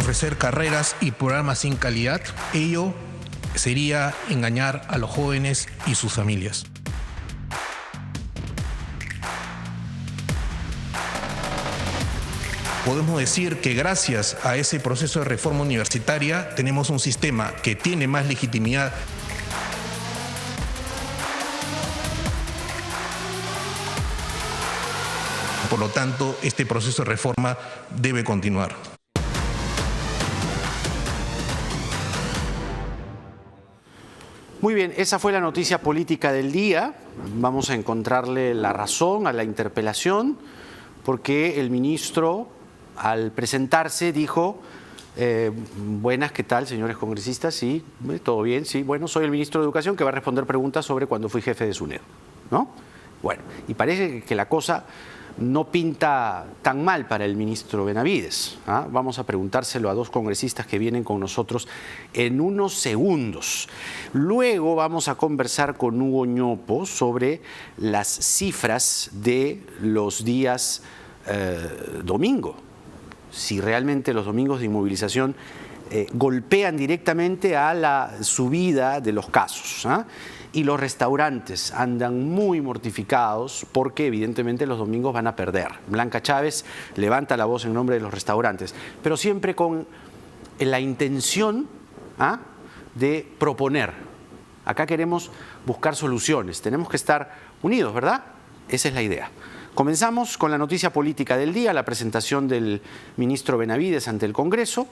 ofrecer carreras y programas sin calidad, ello sería engañar a los jóvenes y sus familias. Podemos decir que gracias a ese proceso de reforma universitaria tenemos un sistema que tiene más legitimidad. Por lo tanto, este proceso de reforma debe continuar. Muy bien, esa fue la noticia política del día. Vamos a encontrarle la razón a la interpelación, porque el ministro, al presentarse, dijo: buenas, ¿qué tal, señores congresistas? Sí, todo bien, sí. Bueno, soy el ministro de Educación que va a responder preguntas sobre cuando fui jefe de SUNEDU, ¿no? Bueno, y parece que la cosa no pinta tan mal para el ministro Benavides. Vamos a preguntárselo a dos congresistas que vienen con nosotros en unos segundos. Luego vamos a conversar con Hugo Ñopo sobre las cifras de los días domingo. Si realmente los domingos de inmovilización golpean directamente a la subida de los casos. Y los restaurantes andan muy mortificados porque evidentemente los domingos van a perder. Blanca Chávez levanta la voz en nombre de los restaurantes, pero siempre con la intención de proponer. Acá queremos buscar soluciones, tenemos que estar unidos, ¿verdad? Esa es la idea. Comenzamos con la noticia política del día, la presentación del ministro Benavides ante el Congreso.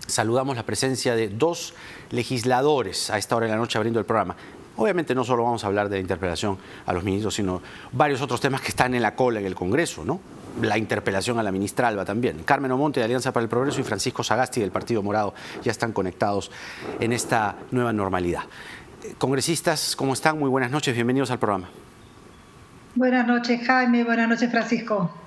Saludamos la presencia de dos legisladores a esta hora de la noche abriendo el programa. Obviamente no solo vamos a hablar de la interpelación a los ministros, sino varios otros temas que están en la cola en el Congreso, ¿no? La interpelación a la ministra Alba también. Carmen Omonte de Alianza para el Progreso y Francisco Sagasti del Partido Morado ya están conectados en esta nueva normalidad. Congresistas, ¿cómo están? Muy buenas noches, bienvenidos al programa. Buenas noches, Jaime. Buenas noches, Francisco.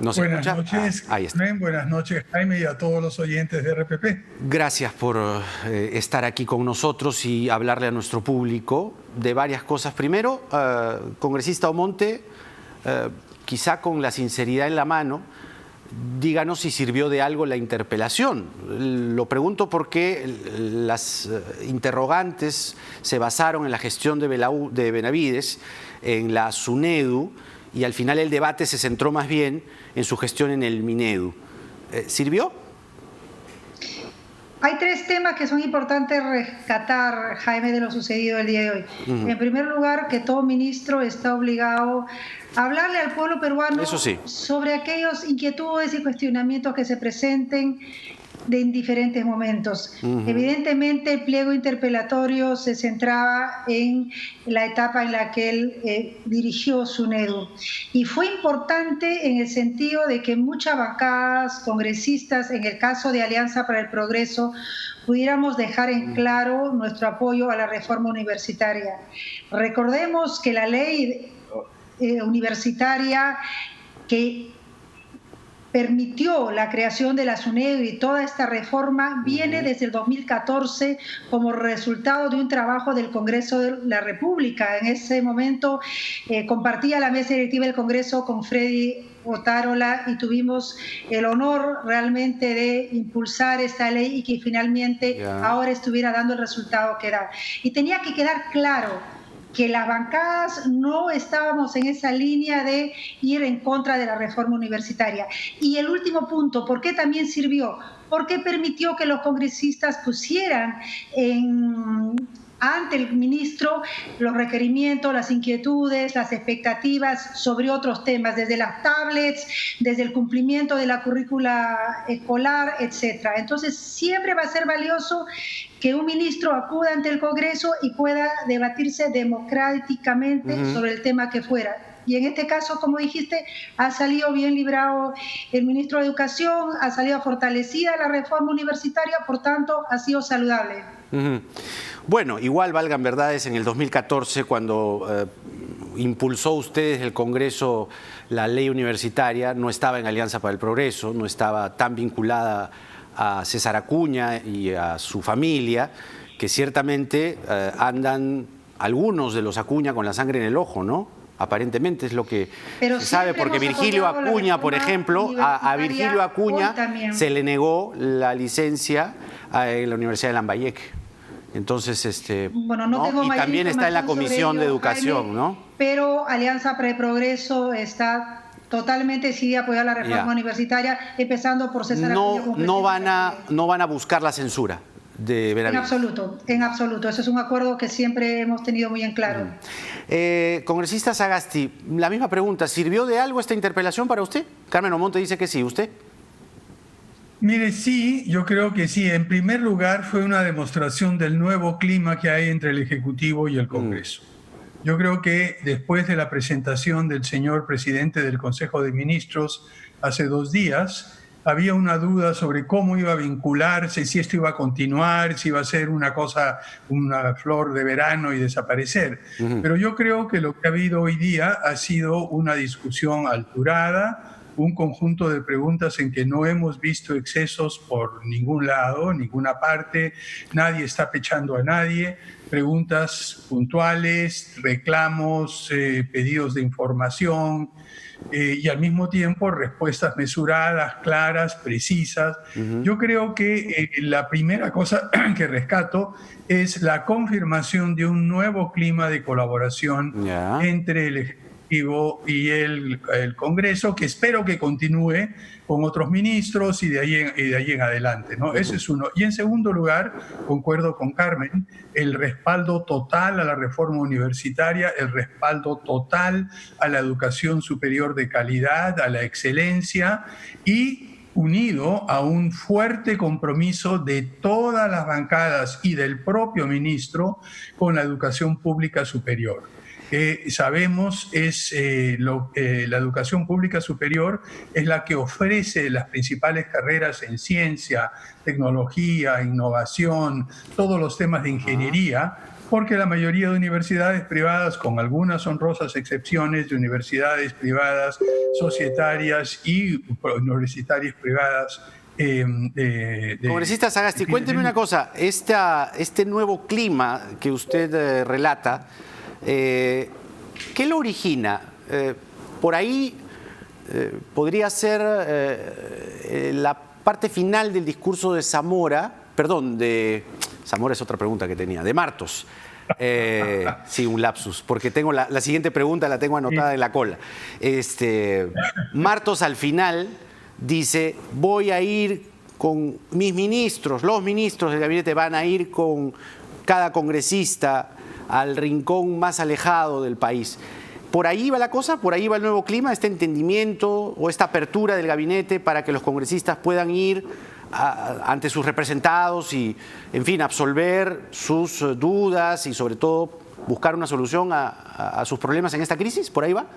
Buenas noches, ahí está. Buenas noches, Jaime, y a todos los oyentes de RPP. Gracias por estar aquí con nosotros y hablarle a nuestro público de varias cosas. Primero, congresista Omonte, quizá con la sinceridad en la mano, díganos si sirvió de algo la interpelación. Lo pregunto porque las interrogantes se basaron en la gestión de Benavides, en la SUNEDU, y al final el debate se centró más bien en su gestión en el Minedu. ¿Sirvió? Hay tres temas que son importantes rescatar, Jaime, de lo sucedido el día de hoy. En primer lugar, que todo ministro está obligado a hablarle al pueblo peruano sobre aquellas inquietudes y cuestionamientos que se presenten en diferentes momentos. Evidentemente, el pliego interpelatorio se centraba en la etapa en la que él dirigió SUNEDU. Y fue importante en el sentido de que muchas bancadas, congresistas, en el caso de Alianza para el Progreso, pudiéramos dejar en claro nuestro apoyo a la reforma universitaria. Recordemos que la ley universitaria que permitió la creación de la SUNEDU y toda esta reforma viene desde el 2014 como resultado de un trabajo del Congreso de la República. En ese momento compartía la mesa directiva del Congreso con Freddy Otárola y tuvimos el honor realmente de impulsar esta ley y que finalmente ahora estuviera dando el resultado que da. Y tenía que quedar claro que las bancadas no estábamos en esa línea de ir en contra de la reforma universitaria. Y el último punto, ¿por qué también sirvió? Porque permitió que los congresistas pusieran ante el ministro los requerimientos, las inquietudes, las expectativas sobre otros temas, desde las tablets, desde el cumplimiento de la currícula escolar, etc. Entonces, siempre va a ser valioso que un ministro acuda ante el Congreso y pueda debatirse democráticamente sobre el tema que fuera. Y en este caso, como dijiste, ha salido bien librado el ministro de Educación, ha salido fortalecida la reforma universitaria, por tanto, ha sido saludable. Bueno, igual valgan verdades, en el 2014, cuando impulsó ustedes el Congreso la ley universitaria, no estaba en Alianza para el Progreso, no estaba tan vinculada a César Acuña y a su familia, que ciertamente andan algunos de los Acuña con la sangre en el ojo, ¿no? Aparentemente es lo que se sabe, porque Virgilio Acuña, por ejemplo, a Virgilio Acuña se le negó la licencia en la Universidad de Lambayeque. Entonces, bueno, no tengo y también está en la Comisión de Educación, Jaime, ¿no? Pero Alianza para el Progreso está totalmente decidida a apoyar la reforma universitaria, empezando por César Acuña. No van a buscar la censura de Benavides. En absoluto. Ese es un acuerdo que siempre hemos tenido muy en claro. Congresista Sagasti, la misma pregunta. ¿Sirvió de algo esta interpelación para usted? Carmen Omonte dice que sí. ¿Usted? Mire, sí, yo creo que sí. En primer lugar, fue una demostración del nuevo clima que hay entre el Ejecutivo y el Congreso. Yo creo que después de la presentación del señor presidente del Consejo de Ministros hace 2 días, había una duda sobre cómo iba a vincularse, si esto iba a continuar, si iba a ser una cosa, una flor de verano y desaparecer. Pero yo creo que lo que ha habido hoy día ha sido una discusión alturada, un conjunto de preguntas en que no hemos visto excesos por ningún lado, ninguna parte, nadie está pechando a nadie, preguntas puntuales, reclamos, pedidos de información y al mismo tiempo respuestas mesuradas, claras, precisas. Yo creo que la primera cosa que rescato es la confirmación de un nuevo clima de colaboración entre el Ejecutivo y el Congreso, que espero que continúe con otros ministros y de ahí en adelante, ¿no? Ese es uno. Y en segundo lugar, concuerdo con Carmen, el respaldo total a la reforma universitaria, el respaldo total a la educación superior de calidad, a la excelencia y unido a un fuerte compromiso de todas las bancadas y del propio ministro con la educación pública superior. Sabemos la educación pública superior es la que ofrece las principales carreras en ciencia, tecnología, innovación, todos los temas de ingeniería, porque la mayoría de universidades privadas, con algunas honrosas excepciones de universidades privadas societarias y universitarias privadas, Congresista Sagasti, cuénteme una cosa, este nuevo clima que usted relata, ¿qué lo origina? Por ahí podría ser la parte final del discurso de Zamora, Zamora es otra pregunta que tenía, de Martos. Sí, un lapsus, porque tengo la siguiente pregunta la tengo anotada en la cola. Martos al final dice, voy a ir con mis ministros, los ministros del gabinete van a ir con cada congresista al rincón más alejado del país. ¿Por ahí va la cosa? ¿Por ahí va el nuevo clima? ¿Este entendimiento o esta apertura del gabinete para que los congresistas puedan ir ante sus representados y, en fin, absolver sus dudas y, sobre todo, buscar una solución a sus problemas en esta crisis? ¿Por ahí va?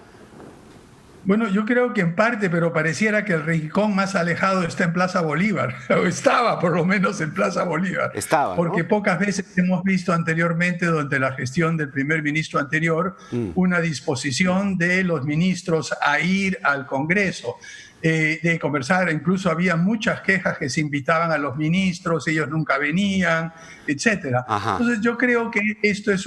Bueno, yo creo que en parte, pero pareciera que el rincón más alejado está en Plaza Bolívar, o estaba por lo menos en Plaza Bolívar. Estaba, porque ¿no? Pocas veces hemos visto anteriormente, durante la gestión del primer ministro anterior, una disposición de los ministros a ir al Congreso, de conversar. Incluso había muchas quejas que se invitaban a los ministros, ellos nunca venían, etcétera. Entonces yo creo que esto es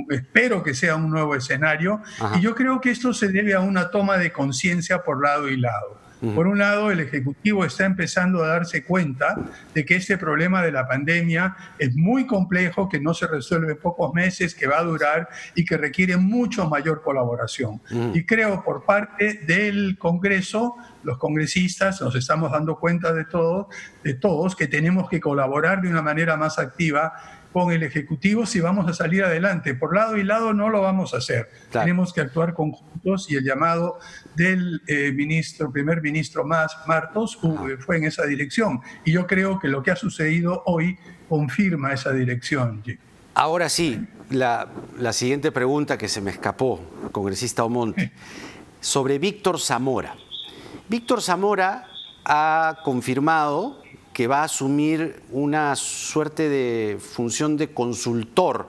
espero que sea un nuevo escenario, y yo creo que esto se debe a una toma de conciencia por lado y lado. Por un lado, el Ejecutivo está empezando a darse cuenta de que este problema de la pandemia es muy complejo, que no se resuelve en pocos meses, que va a durar y que requiere mucho mayor colaboración. Y creo por parte del Congreso, los congresistas nos estamos dando cuenta de todos que tenemos que colaborar de una manera más activa con el Ejecutivo si vamos a salir adelante. Por lado y lado no lo vamos a hacer. Claro. Tenemos que actuar conjuntos, y el llamado del primer ministro Martos fue en esa dirección. Y yo creo que lo que ha sucedido hoy confirma esa dirección. Ahora sí, la siguiente pregunta que se me escapó, congresista Omonte, sobre Víctor Zamora. Víctor Zamora ha confirmado que va a asumir una suerte de función de consultor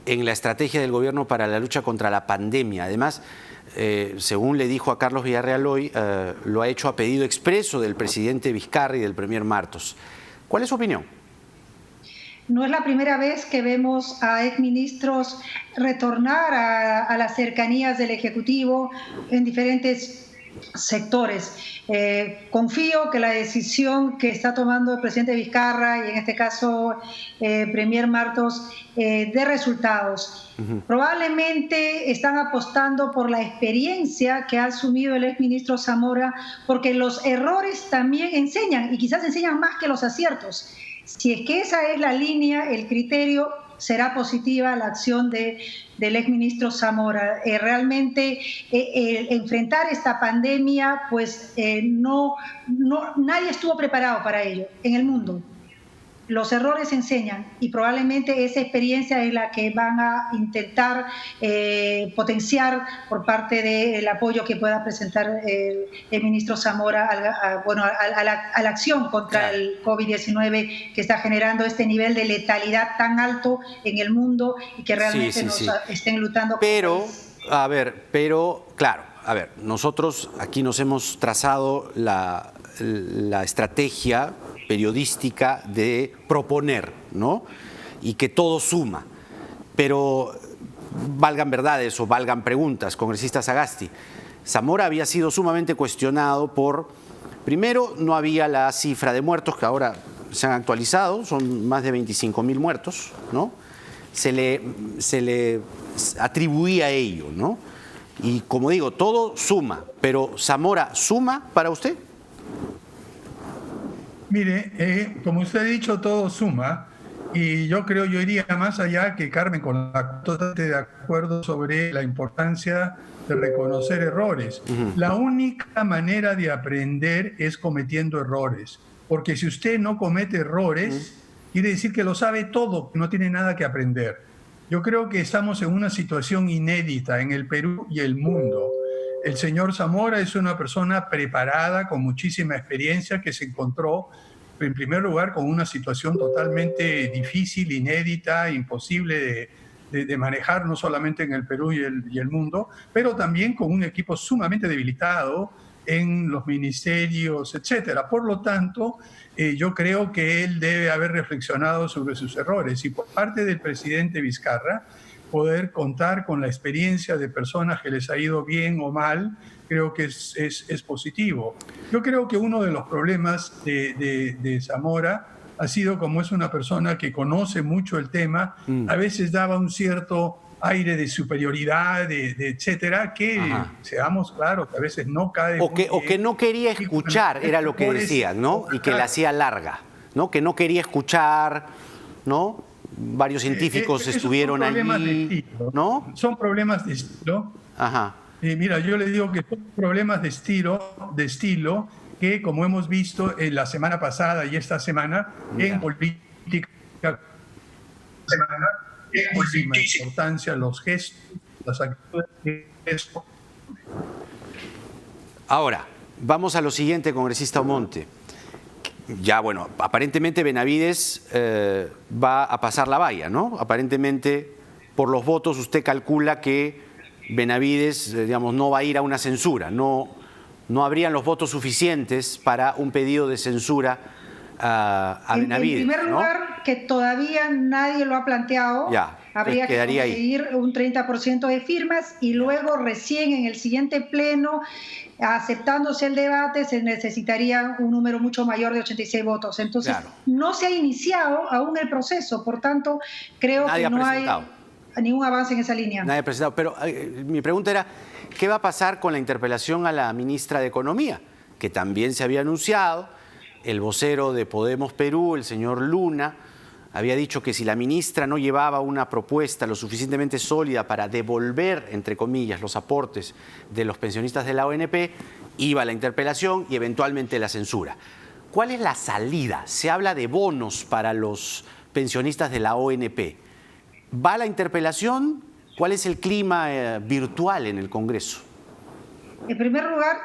en la estrategia del gobierno para la lucha contra la pandemia. Además, según le dijo a Carlos Villarreal hoy, lo ha hecho a pedido expreso del presidente Vizcarra y del premier Martos. ¿Cuál es su opinión? No es la primera vez que vemos a exministros retornar a las cercanías del Ejecutivo en diferentes sectores. Confío que la decisión que está tomando el presidente Vizcarra y en este caso Premier Martos dé resultados. Probablemente están apostando por la experiencia que ha asumido el exministro Zamora, porque los errores también enseñan y quizás enseñan más que los aciertos. Si es que esa es la línea, el criterio, será positiva la acción del exministro Zamora. Realmente enfrentar esta pandemia, pues nadie estuvo preparado para ello en el mundo. Los errores enseñan y probablemente esa experiencia es la que van a intentar potenciar por parte del apoyo que pueda presentar el ministro Zamora a la acción contra el COVID-19 que está generando este nivel de letalidad tan alto en el mundo y que realmente estén luchando. Pero, claro, nosotros aquí nos hemos trazado la estrategia periodística de proponer, ¿no? Y que todo suma. Pero valgan verdades o valgan preguntas, congresista Sagasti. Zamora había sido sumamente cuestionado por, primero, no había la cifra de muertos que ahora se han actualizado, son más de 25.000 muertos, ¿no? Se le atribuía ello, ¿no? Y como digo, todo suma, pero ¿Zamora suma para usted? Mire, como usted ha dicho, todo suma, y yo iría más allá que Carmen, con la totalmente de acuerdo sobre la importancia de reconocer errores. La única manera de aprender es cometiendo errores, porque si usted no comete errores, quiere decir que lo sabe todo, que no tiene nada que aprender. Yo creo que estamos en una situación inédita en el Perú y el mundo. El señor Zamora es una persona preparada, con muchísima experiencia, que se encontró, en primer lugar, con una situación totalmente difícil, inédita, imposible de manejar, no solamente en el Perú y el mundo, pero también con un equipo sumamente debilitado en los ministerios, etcétera. Por lo tanto, yo creo que él debe haber reflexionado sobre sus errores, y por parte del presidente Vizcarra, poder contar con la experiencia de personas que les ha ido bien o mal, creo que es positivo. Yo creo que uno de los problemas de Zamora ha sido, como es una persona que conoce mucho el tema, a veces daba un cierto aire de superioridad, etcétera, que seamos claros, que a veces no cae. O que no quería escuchar, era lo que decían, ¿no? Y que la hacía larga, ¿no? Que no quería escuchar, ¿no? Varios científicos estuvieron allí, ¿no? Son problemas de estilo. Mira, yo le digo que son problemas de estilo que, como hemos visto en la semana pasada y esta semana, en política, es muchísima importancia los gestos, las actitudes. Ahora, vamos a lo siguiente, congresista Omonte. Ya, bueno, aparentemente Benavides va a pasar la valla, ¿no? Aparentemente, por los votos, usted calcula que Benavides, digamos, no va a ir a una censura, no habrían los votos suficientes para un pedido de censura a Benavides. En primer lugar, que todavía nadie lo ha planteado, habría que conseguir un 30% de firmas y luego recién en el siguiente pleno, aceptándose el debate, se necesitaría un número mucho mayor de 86 votos. Entonces, no se ha iniciado aún el proceso, por tanto, creo que no hay ningún avance en esa línea. Nadie ha presentado, pero mi pregunta era, ¿qué va a pasar con la interpelación a la ministra de Economía? Que también se había anunciado, el vocero de Podemos Perú, el señor Luna, había dicho que si la ministra no llevaba una propuesta lo suficientemente sólida para devolver, entre comillas, los aportes de los pensionistas de la ONP, iba a la interpelación y eventualmente la censura. ¿Cuál es la salida? Se habla de bonos para los pensionistas de la ONP. ¿Va la interpelación? ¿Cuál es el clima virtual en el Congreso? En primer lugar,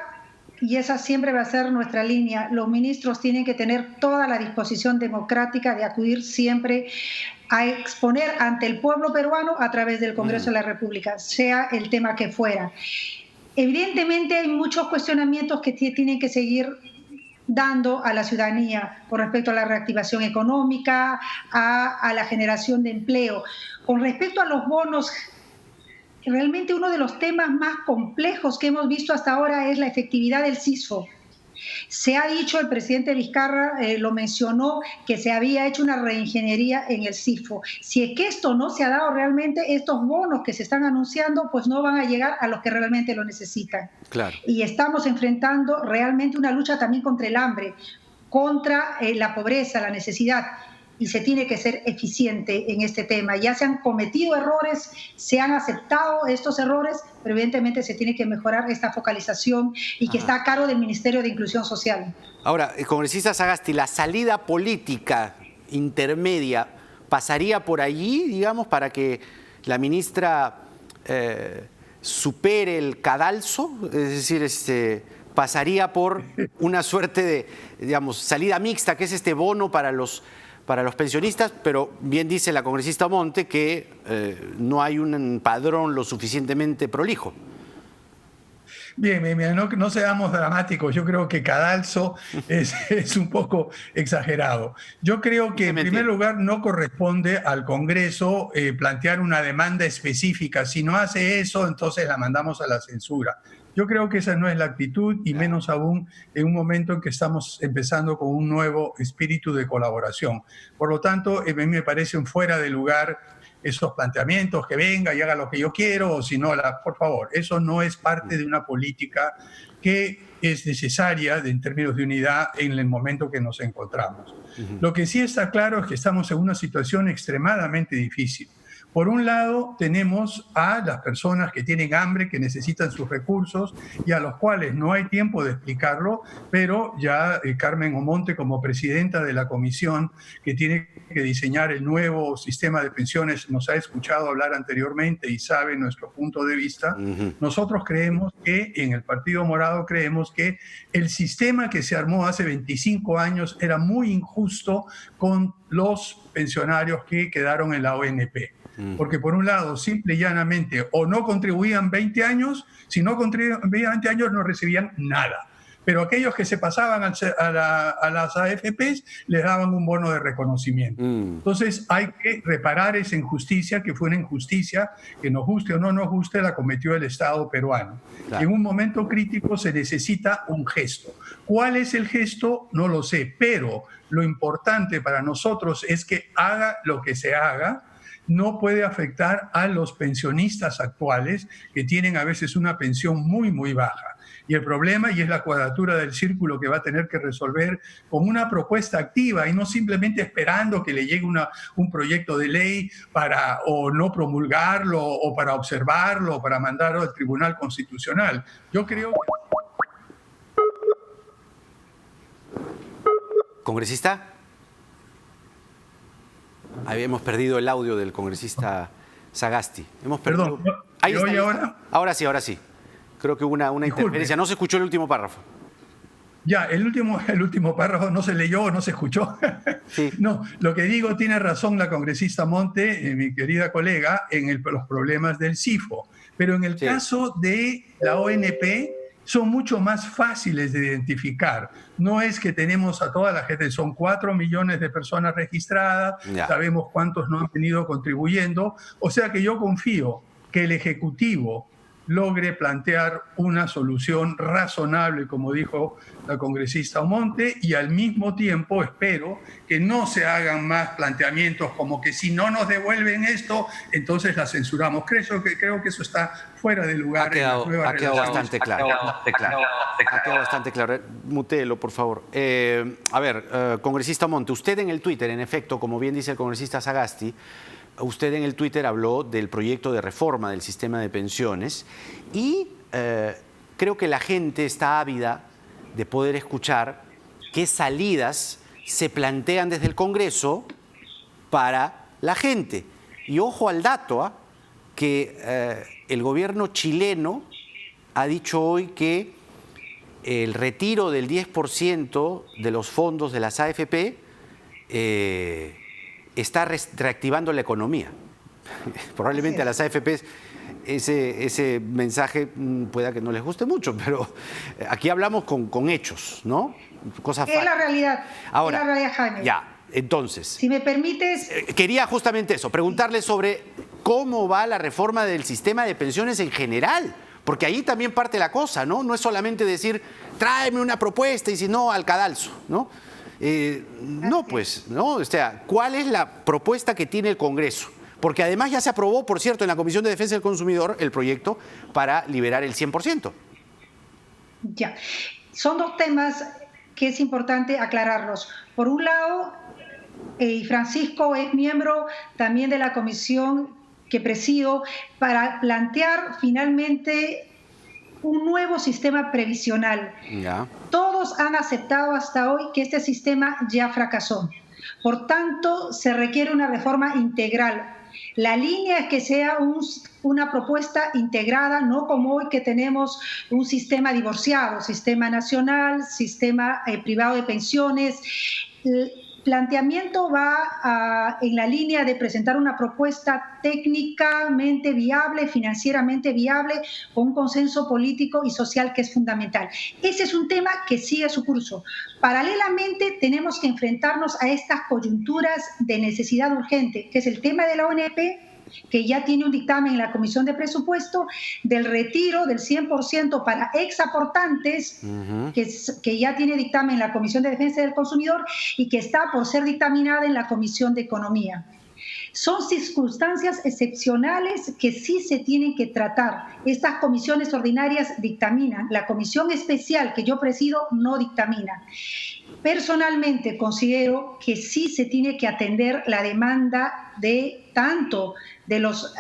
y esa siempre va a ser nuestra línea, los ministros tienen que tener toda la disposición democrática de acudir siempre a exponer ante el pueblo peruano a través del Congreso de la República, sea el tema que fuera. Evidentemente hay muchos cuestionamientos que tienen que seguir dando a la ciudadanía con respecto a la reactivación económica, a la generación de empleo. Con respecto a los bonos, realmente uno de los temas más complejos que hemos visto hasta ahora es la efectividad del CISFO. Se ha dicho, el presidente Vizcarra lo mencionó, que se había hecho una reingeniería en el CISFO. Si es que esto no se ha dado realmente, estos bonos que se están anunciando pues no van a llegar a los que realmente lo necesitan. Claro. Y estamos enfrentando realmente una lucha también contra el hambre, contra la pobreza, la necesidad. Y se tiene que ser eficiente en este tema. Ya se han cometido errores, se han aceptado estos errores, pero evidentemente se tiene que mejorar esta focalización y que está a cargo del Ministerio de Inclusión Social. Ahora, congresista Sagasti, ¿la salida política intermedia pasaría por allí, digamos, para que la ministra supere el cadalso? Es decir, pasaría por una suerte de, digamos, salida mixta, que es este bono para los pensionistas, pero bien dice la congresista Monte que no hay un padrón lo suficientemente prolijo. Bien, no seamos dramáticos. Yo creo que cadalso es un poco exagerado. Yo creo que en primer lugar no corresponde al Congreso plantear una demanda específica. Si no hace eso, entonces la mandamos a la censura. Yo creo que esa no es la actitud, y menos aún en un momento en que estamos empezando con un nuevo espíritu de colaboración. Por lo tanto, a mí me parecen fuera de lugar esos planteamientos, que venga y haga lo que yo quiero, o si no, por favor, eso no es parte de una política que es necesaria en términos de unidad en el momento que nos encontramos. Lo que sí está claro es que estamos en una situación extremadamente difícil. Por un lado, tenemos a las personas que tienen hambre, que necesitan sus recursos y a los cuales no hay tiempo de explicarlo, pero ya Carmen Omonte, como presidenta de la comisión que tiene que diseñar el nuevo sistema de pensiones, nos ha escuchado hablar anteriormente y sabe nuestro punto de vista. Nosotros creemos que, en el Partido Morado, creemos que el sistema que se armó hace 25 años era muy injusto con los pensionarios que quedaron en la ONP. Porque por un lado, simple y llanamente, o no contribuían 20 años, si no contribuían 20 años no recibían nada. Pero aquellos que se pasaban a las AFPs les daban un bono de reconocimiento. Entonces hay que reparar esa injusticia, que fue una injusticia que, nos guste o no nos guste, la cometió el Estado peruano. Claro. En un momento crítico se necesita un gesto. ¿Cuál es el gesto? No lo sé, pero lo importante para nosotros es que haga lo que se haga, no puede afectar a los pensionistas actuales, que tienen a veces una pensión muy, muy baja. Y el problema, y es la cuadratura del círculo que va a tener que resolver con una propuesta activa y no simplemente esperando que le llegue un proyecto de ley para o no promulgarlo o para observarlo o para mandarlo al Tribunal Constitucional. Yo creo que... ¿Congresista? Hemos perdido el audio del congresista Sagasti. Perdón, ahí está, ahora? Ahora sí. Creo que hubo una interferencia. No se escuchó el último párrafo. Ya, el último párrafo no se leyó o no se escuchó. Sí. No, lo que digo tiene razón la congresista Monte, mi querida colega, en los problemas del CISFO. Pero en el caso de la ONP, son mucho más fáciles de identificar. No es que tenemos a toda la gente, son 4 millones de personas registradas, sabemos cuántos no han venido contribuyendo, o sea que yo confío que el Ejecutivo logre plantear una solución razonable, como dijo la congresista Omonte, y al mismo tiempo espero que no se hagan más planteamientos como que si no nos devuelven esto, entonces la censuramos. Creo que eso está fuera de lugar. Ha quedado bastante claro. Ha quedado bastante claro. Mutéelo, por favor. Congresista Omonte, usted en el Twitter, en efecto, como bien dice el congresista Sagasti, usted en el Twitter habló del proyecto de reforma del sistema de pensiones y creo que la gente está ávida de poder escuchar qué salidas se plantean desde el Congreso para la gente. Y ojo al dato, que el gobierno chileno ha dicho hoy que el retiro del 10% de los fondos de las AFP está reactivando la economía. Probablemente a las AFPs ese mensaje pueda que no les guste mucho, pero aquí hablamos con hechos, ¿no? Cosas es la realidad. Ahora, es la realidad, Jaime. Ya, entonces. Si me permites. Quería justamente eso, preguntarle sobre cómo va la reforma del sistema de pensiones en general, porque ahí también parte la cosa, ¿no? No es solamente decir, tráeme una propuesta y si no, al cadalso, ¿no? No, pues, ¿no? O sea, ¿cuál es la propuesta que tiene el Congreso? Porque además ya se aprobó, por cierto, en la Comisión de Defensa del Consumidor el proyecto para liberar el 100%. Ya, son dos temas que es importante aclararlos. Por un lado, Francisco es miembro también de la comisión que presido para plantear finalmente un nuevo sistema previsional. Ya. Todos han aceptado hasta hoy que este sistema ya fracasó. Por tanto, se requiere una reforma integral. La línea es que sea una propuesta integrada, no como hoy que tenemos un sistema divorciado, sistema nacional, sistema privado de pensiones. El planteamiento va en la línea de presentar una propuesta técnicamente viable, financieramente viable, con un consenso político y social que es fundamental. Ese es un tema que sigue su curso. Paralelamente, tenemos que enfrentarnos a estas coyunturas de necesidad urgente, que es el tema de la ONP, que ya tiene un dictamen en la Comisión de Presupuesto del retiro del 100% para exaportantes, que ya tiene dictamen en la Comisión de Defensa del Consumidor y que está por ser dictaminada en la Comisión de Economía. Son circunstancias excepcionales que sí se tienen que tratar. Estas comisiones ordinarias dictaminan. La comisión especial que yo presido no dictamina. Personalmente considero que sí se tiene que atender la demanda de tanto de los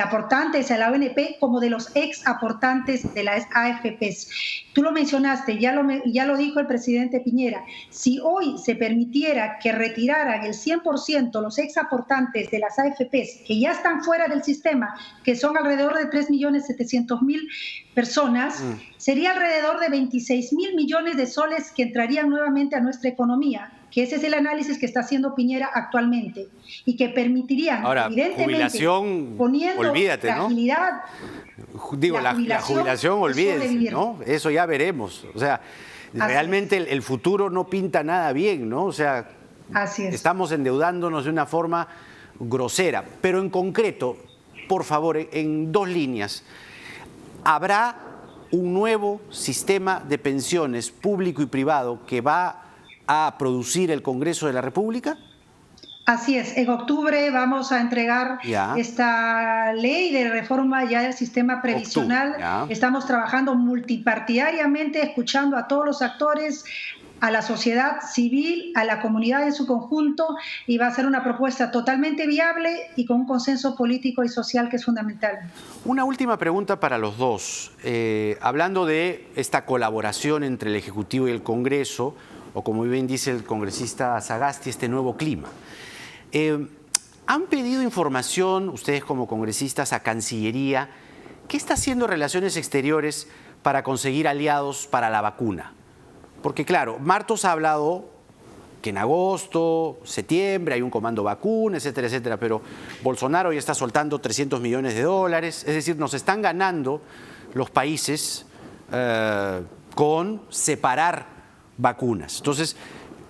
aportantes a la ONP como de los ex aportantes de las AFPs. Tú lo mencionaste, ya lo dijo el presidente Piñera. Si hoy se permitiera que retiraran el 100% los ex aportantes de las AFPs que ya están fuera del sistema, que son alrededor de 3.700.000 personas, sería alrededor de 26.000 millones de soles que entrarían nuevamente a nuestra economía, que ese es el análisis que está haciendo Piñera actualmente y que permitirían, ahora, evidentemente, jubilación, poniendo olvídate, ¿no? fragilidad. Digo, la jubilación, olvídense, ¿no? Eso ya veremos. O sea, realmente el futuro no pinta nada bien, ¿no? O sea, así es. Estamos endeudándonos de una forma grosera. Pero en concreto, por favor, en dos líneas, ¿habrá un nuevo sistema de pensiones público y privado que va a producir el Congreso de la República? Así es, en octubre vamos a entregar esta ley de reforma ya del sistema previsional. Estamos trabajando multipartidariamente, escuchando a todos los actores, a la sociedad civil, a la comunidad en su conjunto, y va a ser una propuesta totalmente viable y con un consenso político y social que es fundamental. Una última pregunta para los dos. Hablando de esta colaboración entre el Ejecutivo y el Congreso, o como bien dice el congresista Sagasti, este nuevo clima. ¿Han pedido información, ustedes como congresistas, a Cancillería? ¿Qué está haciendo Relaciones Exteriores para conseguir aliados para la vacuna? Porque claro, Martos ha hablado que en agosto, septiembre hay un comando vacuna, etcétera, etcétera, pero Bolsonaro ya está soltando $300 millones, es decir, nos están ganando los países con separar vacunas. Entonces,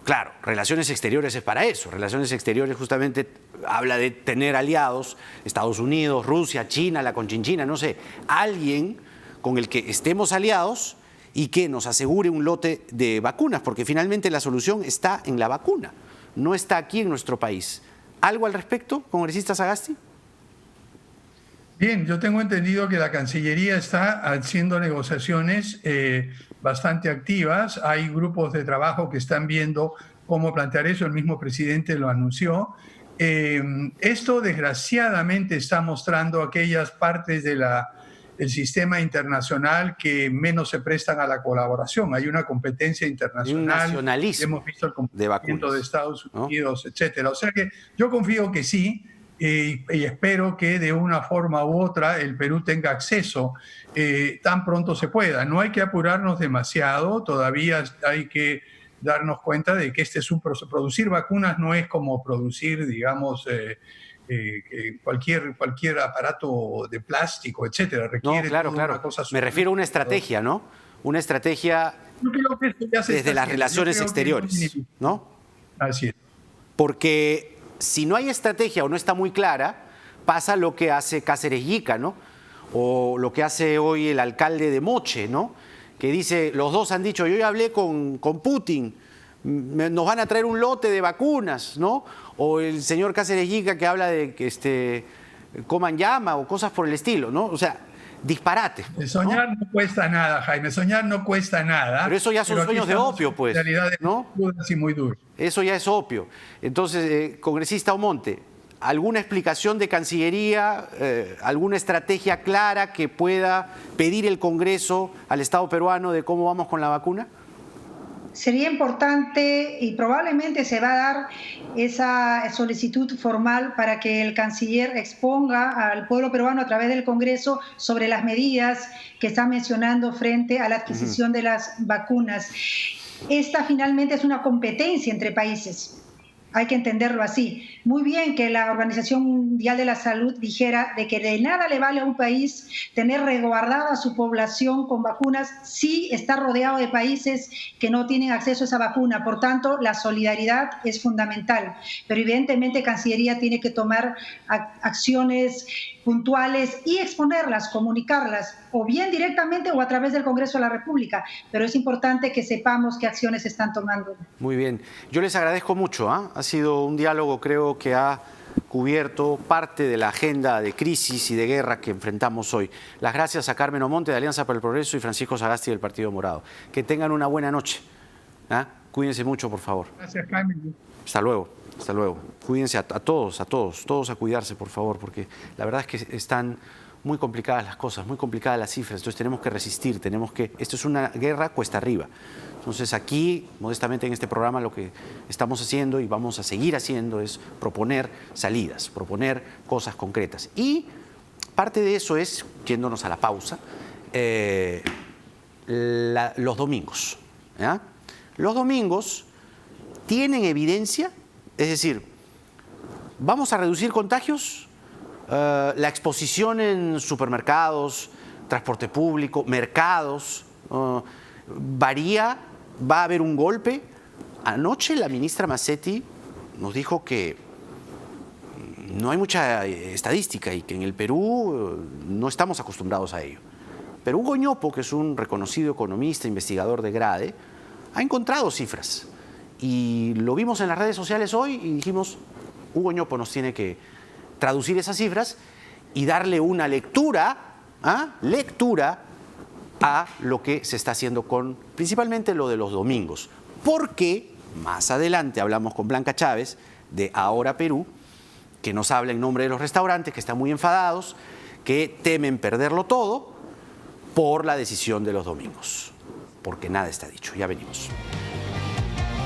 claro, Relaciones Exteriores es para eso. Relaciones Exteriores justamente habla de tener aliados, Estados Unidos, Rusia, China, la Conchinchina, no sé, alguien con el que estemos aliados y que nos asegure un lote de vacunas, porque finalmente la solución está en la vacuna, no está aquí en nuestro país. ¿Algo al respecto, congresista Sagasti? Bien, yo tengo entendido que la Cancillería está haciendo negociaciones bastante activas. Hay grupos de trabajo que están viendo cómo plantear eso. El mismo presidente lo anunció. Esto, desgraciadamente, está mostrando aquellas partes del sistema internacional que menos se prestan a la colaboración. Hay una competencia internacional. Un nacionalismo. Hemos visto el comportamiento de Estados Unidos, ¿no? Etcétera. O sea que yo confío que sí. Y espero que de una forma u otra el Perú tenga acceso tan pronto se pueda. No hay que apurarnos demasiado, todavía hay que darnos cuenta de que producir vacunas no es como producir, digamos, cualquier aparato de plástico, etcétera. Requiere no, claro, una cosa. Me refiero a una estrategia, ¿no? Una estrategia desde las relaciones exteriores, ¿no? Así es. Porque si no hay estrategia o no está muy clara, pasa lo que hace Cáceres Yica, ¿no? O lo que hace hoy el alcalde de Moche, ¿no? Que dice, los dos han dicho, yo ya hablé con Putin, nos van a traer un lote de vacunas, ¿no? O el señor Cáceres Yica que habla de que coman llama o cosas por el estilo, ¿no? O sea, disparate. Soñar no cuesta nada, Jaime, soñar no cuesta nada. Pero eso ya son sueños de opio, pues, ¿no? Sí, muy duro. Eso ya es opio. Entonces, congresista Omonte, ¿alguna explicación de Cancillería, alguna estrategia clara que pueda pedir el Congreso al Estado peruano de cómo vamos con la vacuna? Sería importante y probablemente se va a dar esa solicitud formal para que el canciller exponga al pueblo peruano a través del Congreso sobre las medidas que está mencionando frente a la adquisición de las vacunas. Esta finalmente es una competencia entre países. Hay que entenderlo así. Muy bien que la Organización Mundial de la Salud dijera de que de nada le vale a un país tener resguardada a su población con vacunas si está rodeado de países que no tienen acceso a esa vacuna. Por tanto, la solidaridad es fundamental. Pero evidentemente Cancillería tiene que tomar acciones puntuales y exponerlas, comunicarlas, o bien directamente o a través del Congreso de la República. Pero es importante que sepamos qué acciones se están tomando. Muy bien. Yo les agradezco mucho. Ha sido un diálogo, creo, que ha cubierto parte de la agenda de crisis y de guerra que enfrentamos hoy. Las gracias a Carmen Omonte de Alianza para el Progreso y Francisco Sagasti del Partido Morado. Que tengan una buena noche. Cuídense mucho, por favor. Gracias, Jaime. Hasta luego. Hasta luego. Cuídense a todos a cuidarse, por favor, porque la verdad es que están muy complicadas las cosas, muy complicadas las cifras. Entonces tenemos que resistir, esto es una guerra cuesta arriba. Entonces aquí, modestamente en este programa, lo que estamos haciendo y vamos a seguir haciendo es proponer salidas, proponer cosas concretas. Y parte de eso es, yéndonos a la pausa, los domingos. ¿Ya? Los domingos tienen evidencia. Es decir, ¿vamos a reducir contagios? La exposición en supermercados, transporte público, mercados, varía, va a haber un golpe. Anoche la ministra Massetti nos dijo que no hay mucha estadística y que en el Perú no estamos acostumbrados a ello. Pero Hugo Ñopo, que es un reconocido economista, investigador de Grade, ha encontrado cifras. Y lo vimos en las redes sociales hoy y dijimos, Hugo Ñopo nos tiene que traducir esas cifras y darle una lectura a lo que se está haciendo con principalmente lo de los domingos. Porque más adelante hablamos con Blanca Chávez de Ahora Perú, que nos habla en nombre de los restaurantes, que están muy enfadados, que temen perderlo todo por la decisión de los domingos. Porque nada está dicho. Ya venimos.